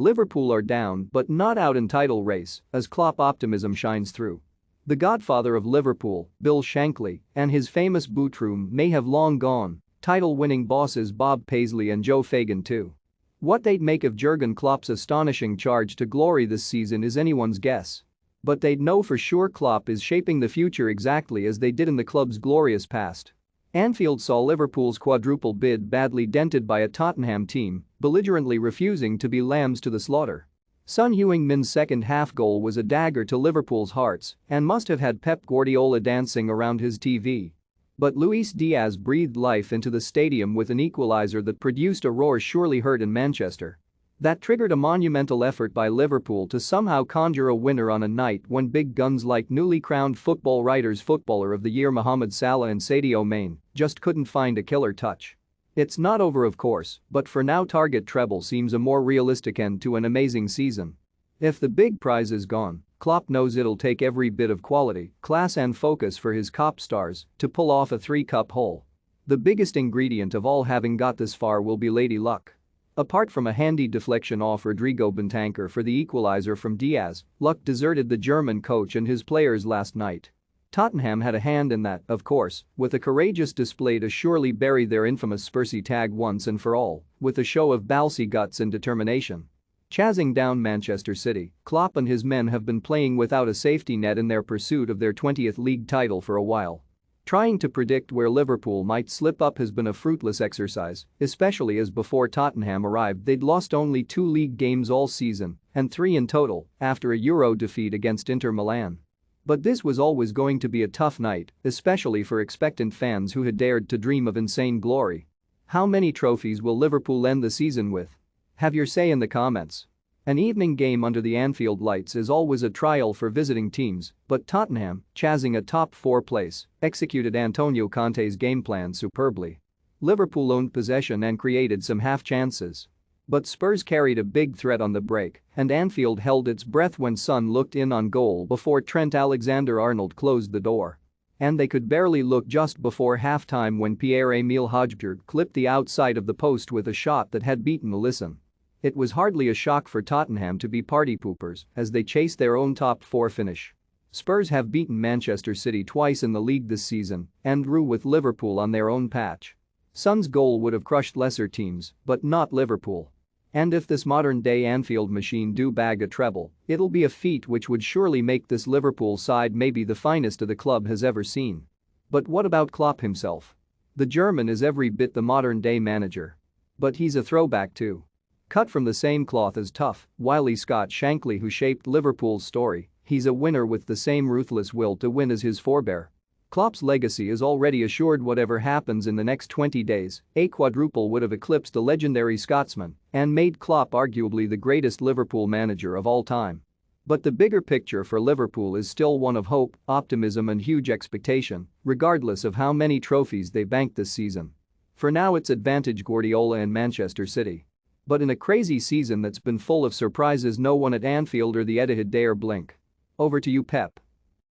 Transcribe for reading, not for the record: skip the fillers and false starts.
Liverpool are down but not out in title race as Klopp optimism shines through. The godfather of Liverpool, Bill Shankly, and his famous boot room may have long gone, title-winning bosses Bob Paisley and Joe Fagan too. What they'd make of Jurgen Klopp's astonishing charge to glory this season is anyone's guess. But they'd know for sure Klopp is shaping the future exactly as they did in the club's glorious past. Anfield saw Liverpool's quadruple bid badly dented by a Tottenham team belligerently refusing to be lambs to the slaughter. Son Heung-min's second-half goal was a dagger to Liverpool's hearts and must have had Pep Guardiola dancing around his TV. But Luis Diaz breathed life into the stadium with an equaliser that produced a roar surely heard in Manchester. That triggered a monumental effort by Liverpool to somehow conjure a winner on a night when big guns like newly crowned Football Writers' Footballer of the Year Mohamed Salah and Sadio Mane just couldn't find a killer touch. It's not over of course, but for now target treble seems a more realistic end to an amazing season. If the big prize is gone, Klopp knows it'll take every bit of quality, class and focus for his cop stars to pull off a three-cup haul. The biggest ingredient of all having got this far will be Lady Luck. Apart from a handy deflection off Rodrigo Bentancur for the equaliser from Diaz, luck deserted the German coach and his players last night. Tottenham had a hand in that, of course, with a courageous display to surely bury their infamous Spursy tag once and for all, with a show of ballsy guts and determination. Chasing down Manchester City, Klopp and his men have been playing without a safety net in their pursuit of their 20th league title for a while. Trying to predict where Liverpool might slip up has been a fruitless exercise, especially as before Tottenham arrived they'd lost only 2 league games all season and 3 in total after a Euro defeat against Inter Milan. But this was always going to be a tough night, especially for expectant fans who had dared to dream of insane glory. How many trophies will Liverpool end the season with? Have your say in the comments. An evening game under the Anfield lights is always a trial for visiting teams, but Tottenham, chasing a top 4 place, executed Antonio Conte's game plan superbly. Liverpool owned possession and created some half chances. But Spurs carried a big threat on the break, and Anfield held its breath when Son looked in on goal before Trent Alexander-Arnold closed the door. And they could barely look just before halftime when Pierre-Emile Hojbjerg clipped the outside of the post with a shot that had beaten Alisson. It was hardly a shock for Tottenham to be party poopers as they chased their own top 4 finish. Spurs have beaten Manchester City twice in the league this season and drew with Liverpool on their own patch. Son's goal would have crushed lesser teams, but not Liverpool. And if this modern-day Anfield machine do bag a treble, it'll be a feat which would surely make this Liverpool side maybe the finest the club has ever seen. But what about Klopp himself? The German is every bit the modern-day manager. But he's a throwback too. Cut from the same cloth as tough, wily Scott Shankly who shaped Liverpool's story, he's a winner with the same ruthless will to win as his forebear. Klopp's legacy is already assured. Whatever happens in the next 20 days, a quadruple would have eclipsed a legendary Scotsman and made Klopp arguably the greatest Liverpool manager of all time. But the bigger picture for Liverpool is still one of hope, optimism and huge expectation, regardless of how many trophies they bank this season. For now it's advantage Guardiola and Manchester City. But in a crazy season that's been full of surprises, no one at Anfield or the Etihad dare blink. Over to you, Pep.